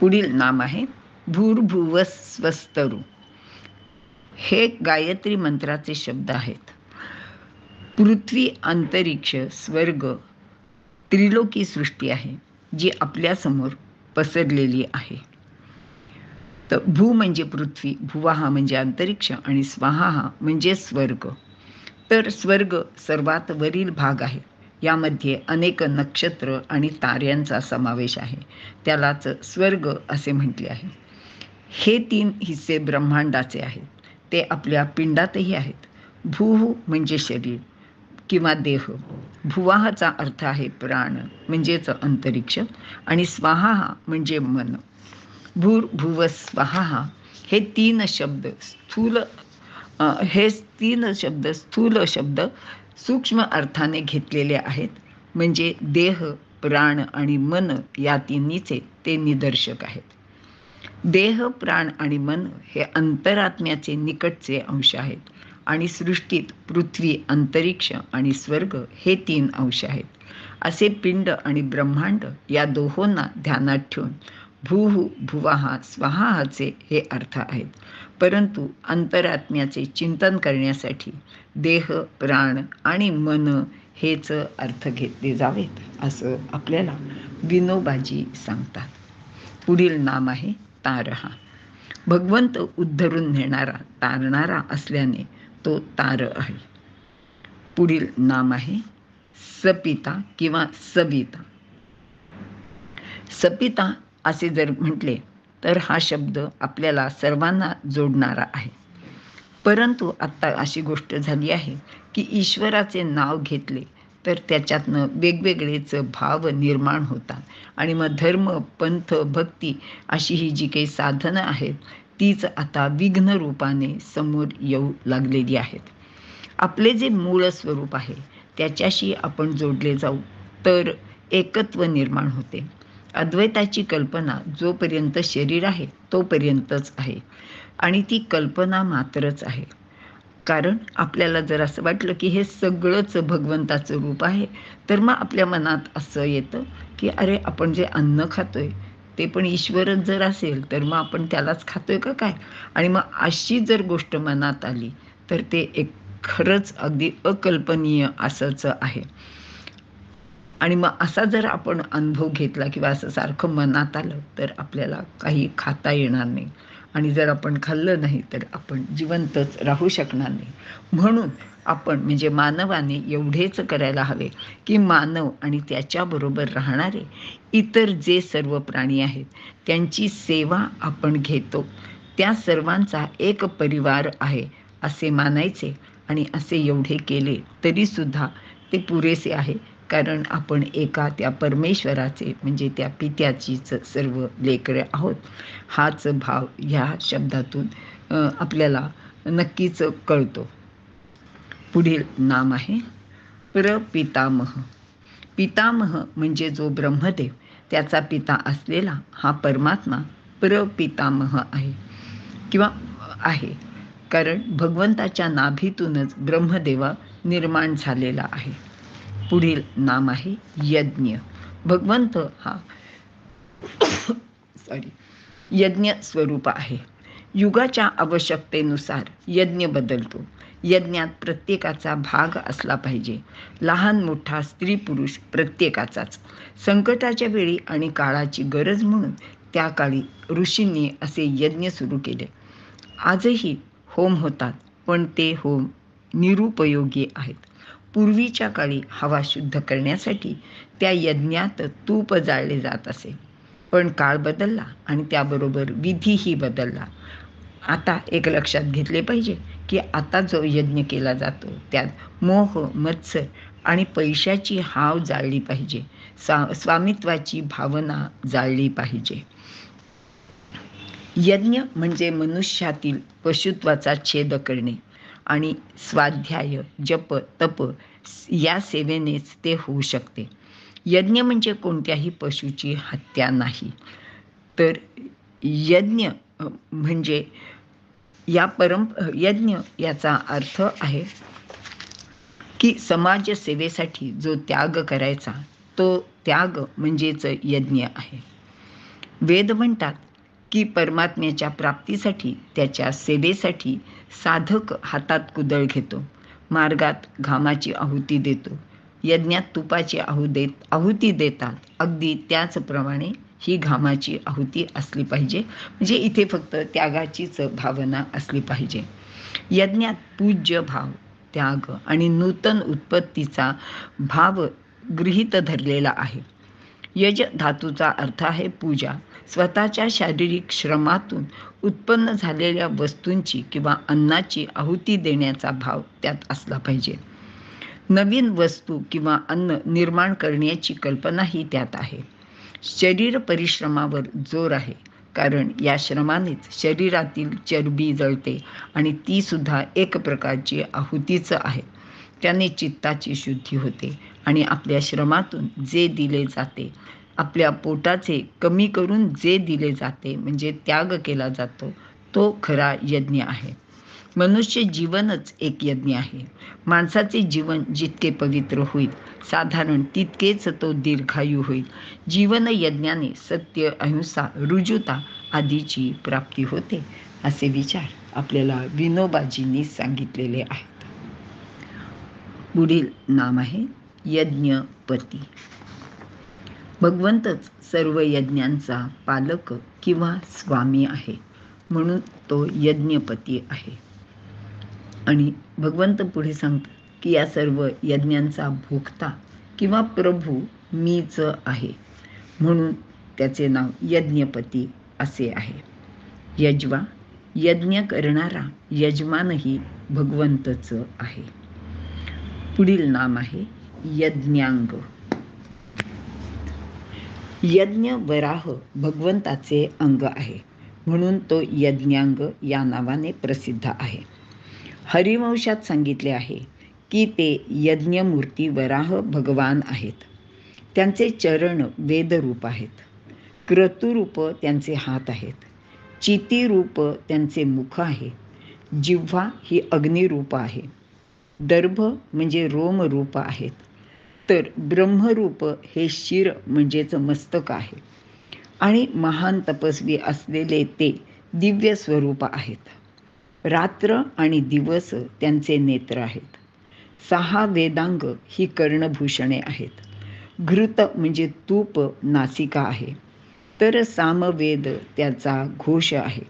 पुढील नाम आहे भूर्भुवस्वस्तरू. हे गायत्री मंत्राचे शब्द आहेत. पृथ्वी, अंतरिक्ष, स्वर्ग, त्रिलोकी सृष्टी आहे जी आपल्यासमोर पसरलेली आहे. तर भू म्हणजे पृथ्वी, भुवाहा म्हणजे अंतरिक्ष आणि स्वाहा म्हणजे स्वर्ग. तर स्वर्ग सर्वात वरील भाग आहे. यामध्ये अनेक नक्षत्र आणि ताऱ्यांचा समावेश आहे. त्यालाच स्वर्ग असे म्हटले आहे. हे 3 हिस्से ब्रह्मांडाचे आहेत. ते आपल्या पिंडातही आहेत. भू म्हणजे शरीर किंवा देह. भुवाहाचा अर्थ आहे प्राण म्हणजेच अंतरिक्ष आणि स्वाहा म्हणजे मन. भूर्भुव स्वाहा हे 3 शब्द स्थूल शब्द सूक्ष्म अर्थाने घेतलेले आहेत. म्हणजे देह, प्राण आणि मन या तिन्हीचे ते निदर्शक आहेत. देह, प्राण आणि मन हे अंतरात्म्याचे निकटचे अंश आहेत आणि सृष्टीत पृथ्वी, अंतरिक्ष आणि स्वर्ग हे 3 अंश आहेत. असे पिंड आणि ब्रह्मांड या दोहोंना ध्यानात ठेवून भूः भुवाहा स्वाहाचे हे अर्थ आहेत. परंतु अंतरात्म्याचे चिंतन करण्यासाठी देह, प्राण आणि मन हेच अर्थ घेतले जावेत असं आपल्याला विनोबाजी सांगतात. पुढील नाम आहे तारहा. भगवंत उद्धरून नेणारा, तारणारा असल्याने तो तार आहे. पुढील नाम आहे सपिता किंवा सविता. सपिता असे जर म्हटले तर हा शब्द आपल्याला सर्वांना जोडणारा आहे. परंतु आत्ता अशी गोष्ट झाली आहे की ईश्वराचे नाव घेतले तर त्याच्यातनं वेगवेगळेच भाव निर्माण होतात आणि मग धर्म, पंथ, भक्ती अशी ही जी काही साधनं आहेत तीच आता विघ्न रूपाने समोर येऊ लागलेली आहेत. आपले जे मूळ स्वरूप आहे त्याच्याशी आपण जोडले जाऊ तर एकत्व निर्माण होते. अद्वैताची कल्पना जोपर्यंत शरीर आहे तोपर्यंतच आहे आणि ती कल्पना मात्रच आहे. कारण आपल्याला जर असं वाटलं की हे सगळंच भगवंताचं रूप आहे तर मग आपल्या मनात असं येतं की अरे आपण जे अन्न खातोय ते पण ईश्वरच जर असेल तर मग आपण त्यालाच खातोय का काय. आणि मग अशी जर गोष्ट मनात आली तर ते एक खरंच अगदी अकल्पनीय असंच आहे. आणि मग असा जर आपण अनुभव घेतला किंवा असं सारखं मनात आलं तर आपल्याला काही खाता येणार नाही आणि जर आपण खाल्लं नाही तर आपण जिवंतच राहू शकणार नाही. म्हणून आपण म्हणजे मानवाने एवढेच करायला हवे की मानव आणि त्याच्याबरोबर राहणारे इतर जे सर्व प्राणी आहेत त्यांची सेवा आपण घेतो. त्या सर्वांचा एक परिवार आहे असे मानायचे आणि असे एवढे केले तरीसुद्धा ते पुरेसे आहे. कारण आपण एका त्या परमेश्वराचे म्हणजे त्या पित्याचीच सर्व लेकरे आहोत. हाच भाव ह्या शब्दातून आपल्याला नक्कीच कळतो. पुढील नाम आहे प्रपितामह. पितामह म्हणजे जो ब्रह्मदेव त्याचा पिता असलेला हा परमात्मा प्रपितामह आहे किंवा आहे. कारण भगवंताच्या नाभीतूनच ब्रह्मदेवा निर्माण झालेला आहे. पुढील नाम आहे यज्ञ. भगवंत हा यज्ञ स्वरूप आहे. युगाच्या आवश्यकतेनुसार यज्ञ बदलतो. यज्ञात प्रत्येकाचा भाग असला पाहिजे. लहान मोठा, स्त्री पुरुष प्रत्येकाचाच. संकटाच्या वेळी आणि काळाची गरज म्हणून त्या काळी ऋषींनी असे यज्ञ सुरू केले. आजही होम होतात पण ते होम निरुपयोगी आहेत. पूर्वीच्या काळी हवा शुद्ध करण्यासाठी त्या यज्ञात तूप जाळले जात असे. पण काळ बदलला आणि त्याबरोबर विधीही बदलला. आता एक लक्षात घेतले पाहिजे की आता जो यज्ञ केला जातो त्यात मोह, मत्सर आणि पैशाची हाव जाळली पाहिजे. स्वामित्वाची भावना जाळली पाहिजे. यज्ञ म्हणजे मनुष्यातील पशुत्वाचा छेद करणे आणि स्वाध्याय, जप, तप या सेवेनेच ते होऊ शकते. यज्ञ म्हणजे कोणत्याही पशुची हत्या नाही. तर यज्ञ म्हणजे यज्ञ याचा अर्थ आहे की समाजसेवेसाठी जो त्याग करायचा तो त्याग म्हणजेच यज्ञ आहे. वेद म्हणतात की परमात्म्याच्या प्राप्तीसाठी, त्याच्या सेवेसाठी साधक हातात कुदळ घेतो, मार्गात घामाची आहुती देतो, यज्ञात तुपाची आहुती देतात. अगदी त्याचप्रमाणे ही घामाची आहुती असली पाहिजे. म्हणजे इथे फक्त त्यागाचीच भावना असली पाहिजे. यज्ञात पूज्य भाव, त्याग आणि नूतन उत्पत्तीचा भाव गृहीत धरलेला आहे. यज धातूचा अर्थ आहे पूजा. स्वतःच्या शारीरिक श्रमातून उत्पन्न झालेल्या वस्तूंची किंवा अन्नाची आहुती देण्याचा भाव त्यात असला पाहिजे. नवीन वस्तू किंवा अन्न निर्माण करण्याची कल्पनाही त्यात आहे. शरीर परिश्रमावर जोर आहे, कारण या श्रमानेच शरीरातील चरबी जळते आणि ती सुद्धा एक प्रकारची आहुतीच आहे. त्याने चित्ताची शुद्धी होते आणि आपल्या श्रमातून जे दिले जाते, आपल्या पोटाचे कमी करून जे दिले जाते म्हणजे त्याग केला जातो, तो खरा यज्ञ आहे. मनुष्य जीवनच एक यज्ञ आहे. माणसाचे जीवन जितके पवित्र होईल, साधारण तितकेच तो दीर्घायू होईल. जीवन यज्ञाने सत्य, अहिंसा, रुजुता आदीची प्राप्ती होते, असे विचार आपल्याला विनोबाजींनी सांगितलेले आहेत. पुढील नाम आहे यज्ञपती. भगवंतच सर्व यज्ञांचा पालक किंवा स्वामी आहे, म्हणून तो यज्ञपती आहे. आणि भगवंत पुढे सांगतात की या सर्व यज्ञांचा भोक्ता किंवा प्रभू मीच आहे, म्हणून त्याचे नाव यज्ञपती असे आहे. यज्वा, यज्ञ करणारा यजमानही भगवंतच आहे. पुढील नाम आहे यज्ञांग. यज्ञ वराह भगवंताचे अंग आहे, म्हणून तो यज्ञांग या नावाने प्रसिद्ध आहे. हरिवंशात सांगितले आहे की ते यज्ञमूर्ती वराह भगवान आहेत. त्यांचे चरण वेदरूप आहेत. क्रतुरूप त्यांचे हात आहेत. चितिरूप त्यांचे मुख आहे. जिव्हा ही अग्निरूप आहे. दर्भ म्हणजे रोमरूप आहेत. तर ब्रह्मरूप हे शिर म्हणजेच मस्तक आहे. आणि महान तपस्वी असलेले ते दिव्य स्वरूप आहेत. रात्र आणि दिवस त्यांचे नेत्र आहेत. 6 वेदांग ही कर्णभूषणे आहेत. घृत म्हणजे तूप नासिका आहे. तर सामवेद त्याचा घोष आहे.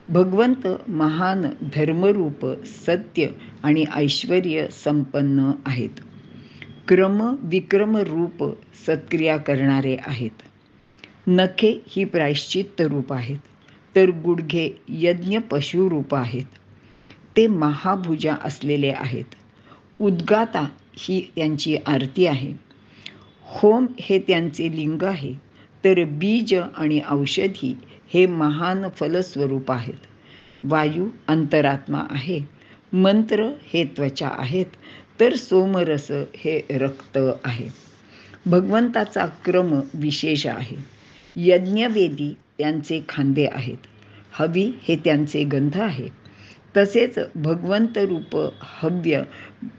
भगवंत महान धर्मरूप, सत्य आणि ऐश्वर्य संपन्न आहेत. क्रम विक्रम रूप सत्क्रिया करणारे आहेत. नखे ही प्रायश्चित्त रूप आहेत. तर गुडघे यज्ञ पशुरूप आहेत. ते महाभुजा असलेले आहेत. उद्गाता ही त्यांची आरती आहे. होम हे त्यांचे लिंग आहे. तर बीज आणि औषधी हे महान फलस्वरूप आहेत. वायू अंतरात्मा आहे. मंत्र हे त्वचा आहेत. तर सोमरस हे रक्त आहे. भगवंताचा क्रम विशेष आहे. यज्ञवेदी त्यांचे खांदे आहेत. हवी हे त्यांचे गंध आहे. तसेच भगवंत रूप हव्य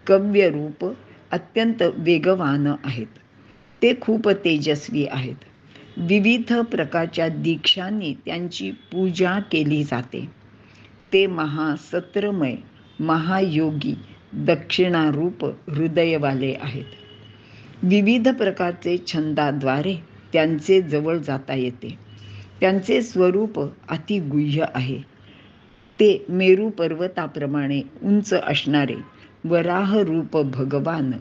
कव्य रूप अत्यंत वेगवान आहेत. ते खूप तेजस्वी आहेत. विविध प्रकारच्या दीक्षांनी त्यांची पूजा केली जाते. ते महासत्रमय, महायोगी, दक्षिणारूप हृदयवाले आहेत. विविध प्रकारचे छंदाद्वारे त्यांचे जवळ जाता येते. त्यांचे स्वरूप अतिगुह्य आहे. ते मेरू पर्वताप्रमाणे उंच असणारे वराह रूप भगवान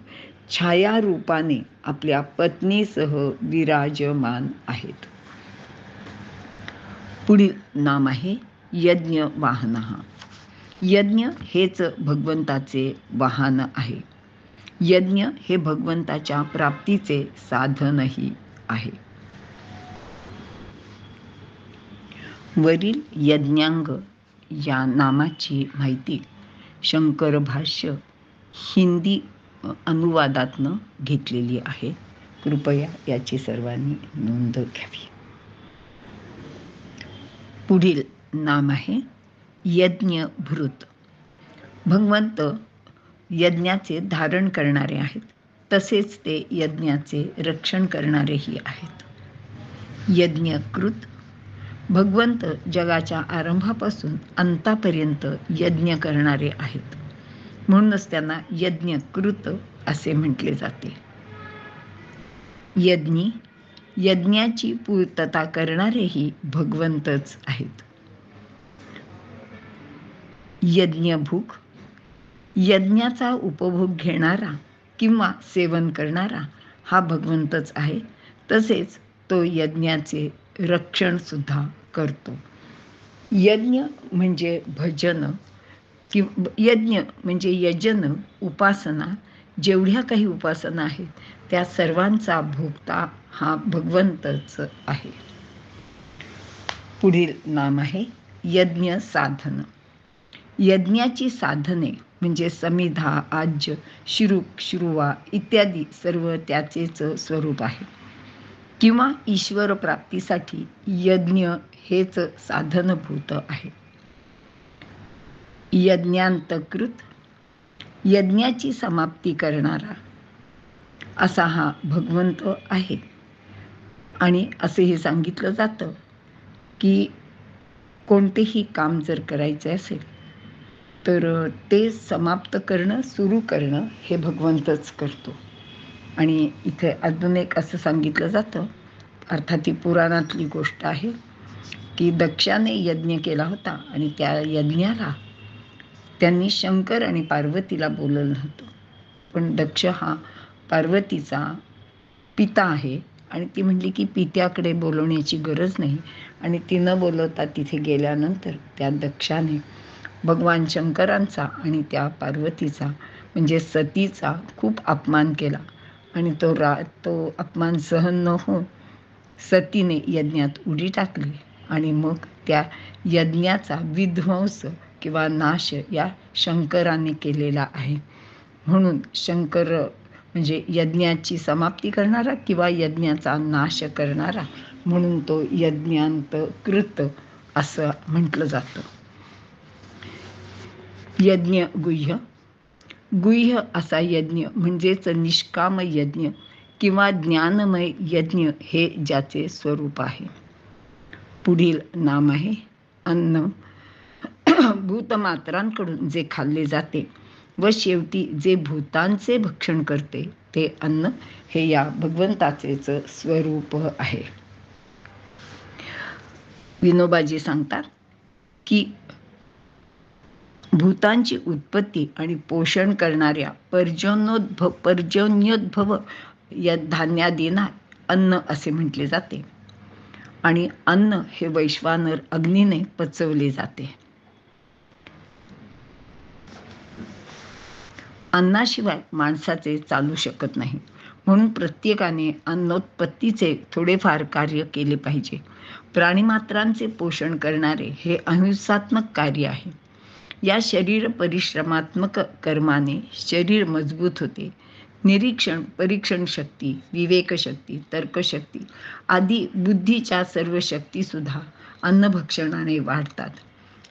छायारूपाने आपल्या पत्नीसह विराजमान आहेत. पुढील नाम आहे यज्ञ वाहन. यज्ञ हेच भगवंताचे वाहन आहे. यज्ञ हे भगवंताच्या प्राप्तीचे साधनही आहे. वरील यज्ञांग या नामाची माहिती शंकर भाष्य हिंदी अनुवादातनं घेतलेली आहे. कृपया याची सर्वांनी नोंद घ्यावी. पुढील नाम आहे यज्ञभृत. भगवंत यज्ञाचे धारण करणारे आहेत. तसेच ते यज्ञाचे रक्षण करणारेही आहेत. यज्ञकृत. भगवंत जगाच्या आरंभापासून अंतापर्यंत यज्ञ करणारे आहेत, म्हणूनच त्यांना यज्ञकृत असे म्हटले जाते. यज्ञी, यज्ञाची पूर्तता करणारेही भगवंतच आहेत. यज्ञभुक, यज्ञाचा उपभोग घेणारा किंवा सेवन करणारा हा भगवंतच आहे. तसेच तो यज्ञाचे रक्षण सुद्धा करतो. यज्ञ म्हणजे भजन, यज्ञ म्हणजे यजन, उपासना. जेवढ्या काही उपासना आहेत त्या सर्वांचा भोगता हा भगवंतच आहे. पुढील नाम आहे यज्ञ साधन. यज्ञाची साधने म्हणजे समिधा, आज्य, शिरुक, श्रुवा इत्यादी सर्व त्याचेच स्वरूप आहे. किंवा ईश्वर प्राप्तीसाठी यज्ञ हेच साधनभूत आहे. यज्ञांतकृत, यज्ञाची समाप्ती करणारा असा हा भगवंत आहे. आणि असेही सांगितलं जातं की कोणतेही काम जर करायचे असेल तर ते समाप्त करणं, सुरू करणं हे भगवंतच करतो. आणि इथे अजून एक असं सांगितलं जातं, अर्थात ही पुराणातली गोष्ट आहे, की दक्षाने यज्ञ केला होता आणि त्या यज्ञाला त्यांनी शंकर आणि पार्वतीला बोलवलं नव्हतं. पण दक्ष हा पार्वतीचा पिता आहे आणि ती म्हटली की पित्याकडे बोलवण्याची गरज नाही. आणि ती न बोलवता तिथे गेल्यानंतर त्या दक्षाने भगवान शंकरांचा आणि त्या पार्वतीचा म्हणजे सतीचा खूप अपमान केला. आणि तो अपमान सहन न होऊन सतीने यज्ञात उडी टाकली आणि मग त्या यज्ञाचा विध्वंस किंवा नाश या शंकराने केलेला आहे. म्हणून शंकर म्हणजे यज्ञाची समाप्ती करणारा किंवा यज्ञाचा नाश करणारा, म्हणून तो यज्ञांतकृत असं म्हटलं जातं. यज्ञ गुह्य, गुह्य असा यज्ञ म्हणजेच निष्काम यज्ञ किंवा ज्ञानमय यज्ञ हे ज्याचे स्वरूप आहे. पुढील नाम आहे अन्न. भूतमात्रांकडून जे खाल्ले जाते व शेवटी जे भूतांचे भक्षण करते ते अन्न हे या भगवंताचेच स्वरूप आहे. विनोबाजी सांगतात की भूतांची उत्पत्ती आणि पोषण करणाऱ्या पर्जन्योद्भव या धान्यादींना अन्न असे म्हटले जाते. आणि अन्न हे वैश्वानर अग्नीने पचवले जाते. अन्नाशिवाय माणसाचे चालू शकत नाही, म्हणून प्रत्येकाने अन्नोत्पत्तीचे थोडेफार कार्य केले पाहिजे. प्राणीमात्रांचे पोषण करणारे हे अहिंसात्मक कार्य आहे. या शरीर परिश्रमात्मक कर्माने शरीर मजबूत होते. निरीक्षण, परीक्षण शक्ती, विवेकशक्ती, तर्कशक्ती आदी बुद्धीच्या सर्व शक्तीसुद्धा अन्नभक्षणाने वाढतात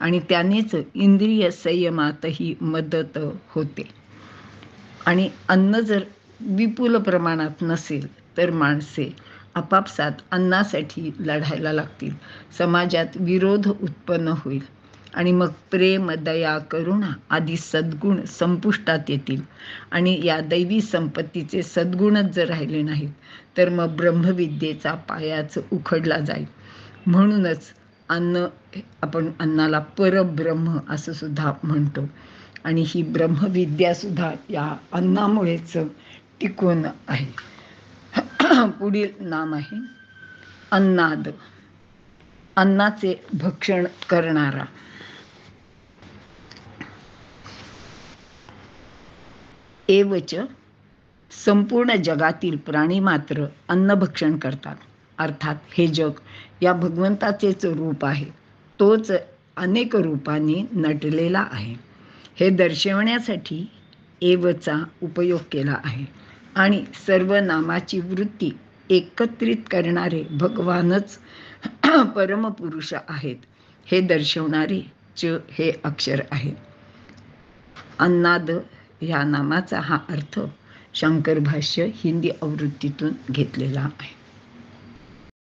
आणि त्यानेच इंद्रिय संयमातही मदत होते. आणि अन्न जर विपुल प्रमाणात नसेल तर माणसे आपापसात अन्नासाठी लढायला लागतील. समाजात विरोध उत्पन्न होईल आणि मग प्रेम, दया, करुणा आदी सद्गुण संपुष्टात येतील. आणि या दैवी संपत्तीचे सद्गुणच जर राहिले नाहीत तर मग ब्रह्मविद्येचा पायाच उखडला जाईल. म्हणूनच आपण अन्नाला परब्रह्म असं सुद्धा म्हणतो. आणि ही ब्रह्मविद्या सुद्धा या अन्नामुळेच टिकून आहे. पुढील नाम आहे अन्नाद. अन्नाचे भक्षण करणारा. एवच संपूर्ण जगातील प्राणी मात्र अन्नभक्षण करतात. अर्थात हे जग या भगवंताचेच रूप आहे. तोच अनेक रूपांनी नटलेला आहे. हे दर्शवण्यासाठी एवचा उपयोग केला आहे. आणि सर्व नामाची वृत्ती एकत्रित करणारे भगवानच परमपुरुष आहेत हे दर्शवणारे च हे अक्षर आहे. अन्नाद ह्या नामाचा हा अर्थ शंकर भाष्य हिंदी आवृत्तीतून घेतलेला आहे.